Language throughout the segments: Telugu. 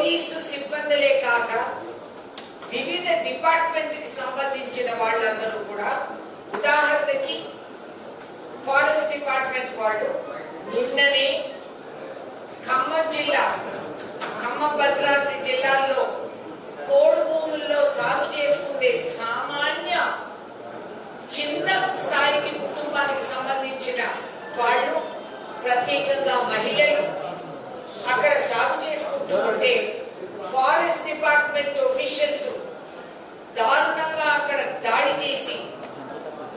పోలీసు సిబ్బందులే కాక వివిధ డిపార్ట్మెంట్ కి సంబంధించిన వాళ్ళందరూ కూడా, ఉదాహరణకి ఫారెస్ట్ డిపార్ట్మెంట్ వాళ్ళు నిన్ననే ఖమ్మం జిల్లా, ఖమ్మం భద్రాద్రి జిల్లాల్లో పోడు భూముల్లో సాగు చేసుకునే సామాన్య చిన్న స్థాయికి కుటుంబానికి సంబంధించిన వాళ్ళు, ప్రత్యేకంగా మహిళలు అక్కడ సాగు చేసుకుంటూ ఉంటే ఫారెస్ట్ డిపార్ట్మెంట్ ఆఫీషియల్స్ దారుణంగా అక్కడ దాడి చేసి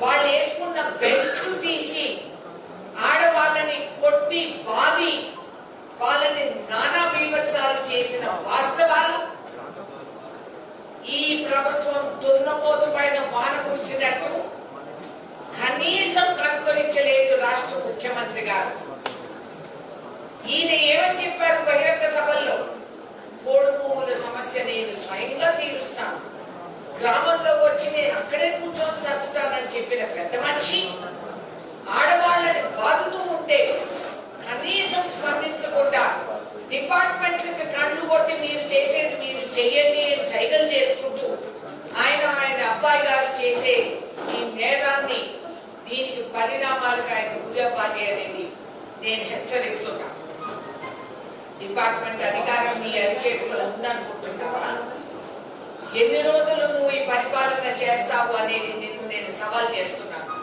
వాళ్ళు వేసుకున్న బెల్ట్లు తీసి ఆడవాళ్ళని కొట్టి బాధి వాళ్ళని నానా బీభత్సాలు చేసిన వాస్తవాలు ఈ ప్రభుత్వం దున్నపోతు పైన వాన కురిసినట్టు కనీసం కనుగొనించలేదు రాష్ట్ర ముఖ్యమంత్రి గారు. ఈయన ఏమని చెప్పారు బహిరంగ సభల్లో? పోడు భూముల సమస్య నేను స్వయంగా తీరుస్తాను, గ్రామంలో వచ్చి నేను అక్కడే కూర్చొని సర్దుతానని చెప్పిన పెద్ద మనిషి ఆడవాళ్ళని బాదుతూ ఉంటే కనీసం స్పందించకుండా డిపార్ట్మెంట్లకు కళ్ళు కొట్టి మీరు చేసేది మీరు చెయ్యండి అని సైగలు చేసుకుంటూ ఆయన అబ్బాయి గారు చేసే ఈ నేరాన్ని, దీనికి పరిణామాలకు ఆయన గురవ్వాలి అనేది నేను హెచ్చరిస్తున్నా. డిపార్ట్మెంట్ అధికారం నీ అరిచేతిలో ఉందనుకుంటున్నావా? ఎన్ని రోజులు నువ్వు ఈ పరిపాలన చేస్తావు అనేది నేను సవాల్ చేస్తున్నాను.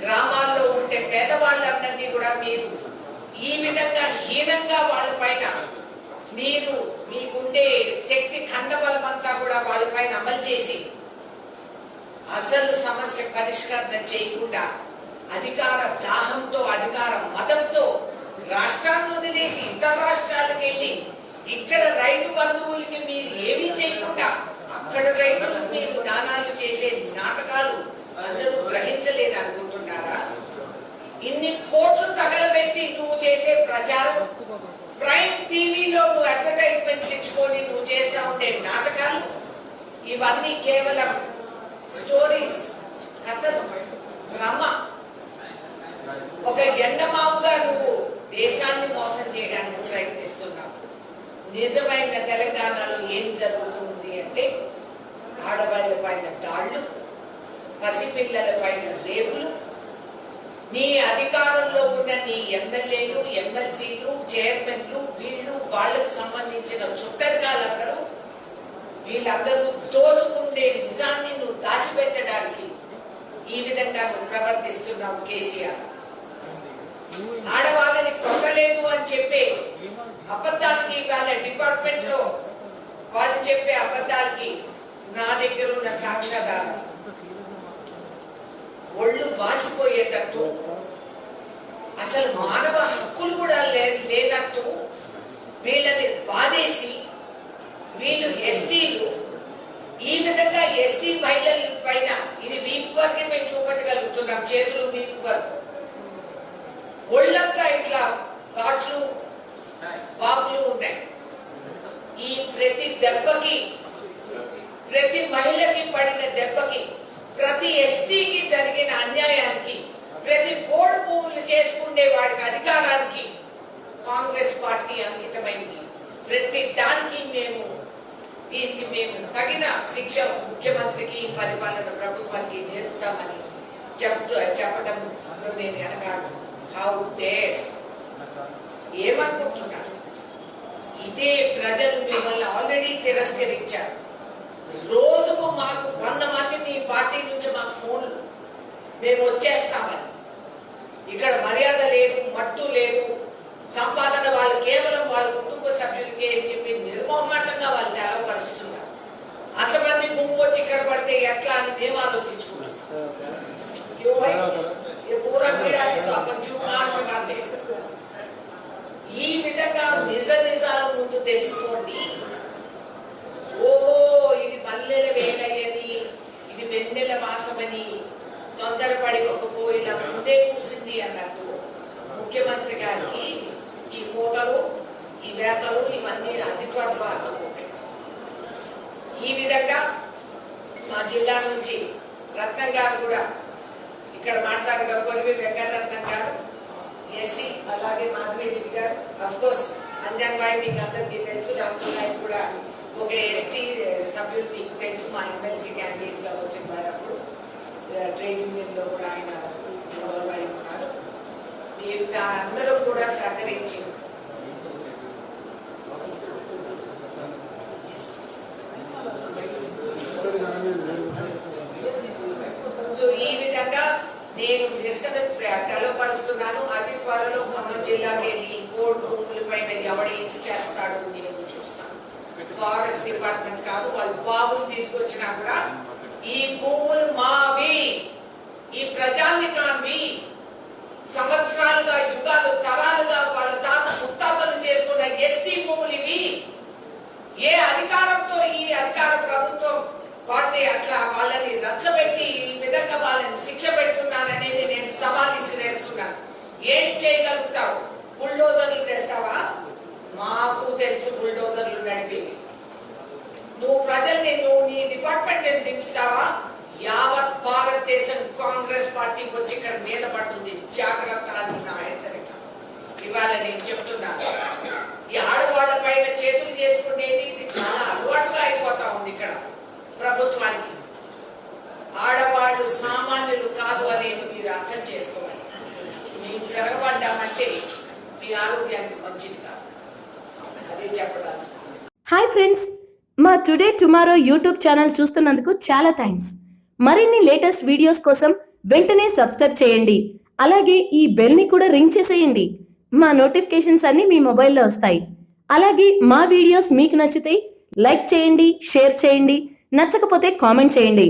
గ్రామాల్లో ఉండే పేదవాళ్ళందరినీ కూడా మీరు ఈ విధంగా హీనంగా వాళ్ళ పైన మీరు మీకుండే శక్తి ఖండబలం అంతా కూడా వాళ్ళ పైన అమలు చేసి అసలు సమస్య పరిష్కరణ చేయకుండా అధికార దాహంతో, అధికార మదంతో రాష్ట్రాన్ని వదిలేసి ఇతర రాష్ట్రాలకు వెళ్ళి ఇక్కడ రైతు బంధువులకి మీరు ఏమీ చేయకుండా అక్కడ రైతులకు మీరు దానాలు చేసే నాటకాలు అందరూ గ్రహించలేదు అనుకుంటున్నారా? ఇన్ని కోట్లు తగలబెట్టి నువ్వు చేసే ప్రచారం, ప్రైమ్ టీవీలో నువ్వు అడ్వర్టైజ్మెంట్లు ఇచ్చుకొని నువ్వు చేస్తా ఉండే నాటకాలు, ఇవన్నీ కేవలం స్టోరీస్, కథలు, భ్రమ. ఒక ఎండమావుగా నువ్వు దేశాన్ని మోసం చేయడానికి ప్రయత్నిస్తున్నావు. నిజమైన తెలంగాణలో ఏం జరుగుతుంది అంటే ఆడవాళ్ళ పైన దాళ్లు, పసిపిల్లల పైన రేపులు, నీ అధికారంలో ఉన్న నీ ఎమ్మెల్యేలు, ఎమ్మెల్సీలు, చైర్మన్లు, వీళ్ళు వాళ్ళకు సంబంధించిన చుట్టరికాలందరూ వీళ్ళందరూ దోచుకుండే నిజాన్ని నువ్వు దాచిపెట్టడానికి ఈ విధంగా నువ్వు ప్రవర్తిస్తున్నావు కేసీఆర్. ఆడవాళ్ళని కొట్టలేదు అని చెప్పే అబద్ధానికి, వాళ్ళ డిపార్ట్మెంట్ లో వాళ్ళు చెప్పే అబద్ధాలకి నా దగ్గర ఉన్న సాక్ష్యాధారం ఒళ్ళు వాసిపోయేటట్టు, అసలు మానవ హక్కులు కూడా లేనట్టు వీళ్ళని బాధేసి, వీళ్ళు ఎస్టీలు ఈ విధంగా ఎస్టీ మహిళల పైన ఇది వీపు వరకే మేము చూపెట్టగలుగుతున్నాం, చేతులు వీపు వరకు, ఒళ్ళంతా ఇట్లా ఘాట్లు వాపులు ఉన్నాయి. ఈ ప్రతి దెబ్బకి, ప్రతి మహిళకి పడిన దెబ్బకి, ప్రతి ఎస్టీకి జరిగిన అన్యాయానికి, ప్రతి పోడు భూములు చేసుకునే వాడికి అధికారానికి కాంగ్రెస్ పార్టీ అంకితమైంది. ప్రతి దానికి దీనికి మేము తగిన శిక్ష ముఖ్యమంత్రికి, పరిపాలన ప్రభుత్వానికి నేర్పుతామని చెప్పడంలో నేను ఎనగాడు. How dare! ఏమనుకుంటున్నారు? ఇదే ప్రజలు మిమ్మల్ని ఆల్రెడీ తిరస్కరించారు. రోజుకు మాకు 100 మంది మీ పార్టీ నుంచి మాకు ఫోన్లు, మేము వచ్చేస్తామని. ఇక్కడ మర్యాద లేదు, మట్టు లేదు, సంపాదన వాళ్ళు కేవలం వాళ్ళ కుటుంబ సభ్యులకే అని చెప్పి నిర్మోహమాటంగా వాళ్ళు తెలవపరుస్తున్నారు. అంతమంది గుంపు వచ్చి ఇక్కడ పడితే ఎట్లా అని మేము ఆలోచించుకున్నాం. ఈ విధంగా నిజాలు ముందు తెలుసుకోండి. ఓహో ఇది మల్లెల వేలయ్యని, ఇది వెన్నెల మాసమని తొందరపడి ఒక కోయిల ముందే కూసింది అన్నట్టు ముఖ్యమంత్రి గారికి ఈ కోటలు, ఈ వేతలు ఇవన్నీ అతి త్వరలో అర్థమవుతాయి. ఈ విధంగా మా జిల్లా నుంచి రత్నం గారు కూడా ఇక్కడ మాట్లాడగా, కొలివి వెంకటరత్నం గారు ఎస్సీ, అలాగే మాధవి రెడ్డి గారు, అఫ్ కోర్స్ అంజన్వాయి మీకు అందరికీ తెలుసు, డాక్టర్ గారు కూడా ఒక ఎస్టీ సభ్యులు మీకు తెలుసు, మా ఎమ్మెల్సీ క్యాండిడేట్ గా వచ్చిన వారు అప్పుడు ట్రేడ్ యూనియన్ లో కూడా ఆయన ఇన్వాల్వ్ అయి ఉన్నారు. అందరూ కూడా సహకరించి సో ఈ విధంగా నేను నిరసన తెలపరుస్తున్నాను. అతి త్వరలో ఖమ్మం జిల్లాకి వెళ్ళి కోర్టు భూముల పైన ఎవడేం చేస్తాడో నేను చూస్తాను. ఫారెస్ట్ డిపార్ట్మెంట్ కాదు, వాళ్ళు బాబులు తిరిగి వచ్చినా కూడా ఈ భూములు మావి, ఈ ప్రజానికాన్ని సంవత్సరాలుగా యుగాలు తరాలుగా వాళ్ళ తాత ముత్తాతలు చేసుకున్న ఎస్టీ భూములు ఇవి. ఏ అధికారంతో ఈ అధికార ప్రభుత్వం వాటిని అట్లా వాళ్ళని రచ్చబెట్టి ఈ విధంగా వాళ్ళని శిక్ష పెడుతున్నారనేది నేను సవాల్ విసిరేస్తున్నాను. ఏం చేయగలుగుతావు? బుల్డోజర్లు తెస్తావా? మాకు తెలుసు బుల్డోజర్లు నడిపేది. నువ్వు ప్రజల్ని నీ డిపార్ట్మెంట్ దించుతావా? యావత్ భారతదేశం కాంగ్రెస్ పార్టీకి వచ్చి ఇక్కడ మీద పడుతుంది. జాగ్రత్త అని నా హెచ్చరిక. ఇవాళ నేను చెప్తున్నాను, ఈ ఆడవాళ్ల పైన చేతులు చేసుకునేది ఇది చాలా అలవాటుగా అయిపోతా ఉంది ఇక్కడ ప్రభుత్వానికి. ఆడవాళ్ళు సామాన్యులు కాదు అనేది మీరు అర్థం చేసుకోవాలి. మేము తిరగబడ్డామంటే మీ ఆరోగ్యానికి మంచిది కాదు. అదే చెప్పదలుచుకున్నాను. హాయ్ ఫ్రెండ్స్, మా టుడే టుమారో యూట్యూబ్ ఛానల్ చూస్తున్నందుకు చాలా థ్యాంక్స్. మరిన్ని లేటెస్ట్ వీడియోస్ కోసం వెంటనే సబ్స్క్రైబ్ చేయండి. అలాగే ఈ బెల్ని కూడా రింగ్ చేసేయండి. మా నోటిఫికేషన్స్ అన్ని మీ మొబైల్లో వస్తాయి. అలాగే మా వీడియోస్ మీకు నచ్చితే లైక్ చేయండి, షేర్ చేయండి, నచ్చకపోతే కామెంట్ చేయండి.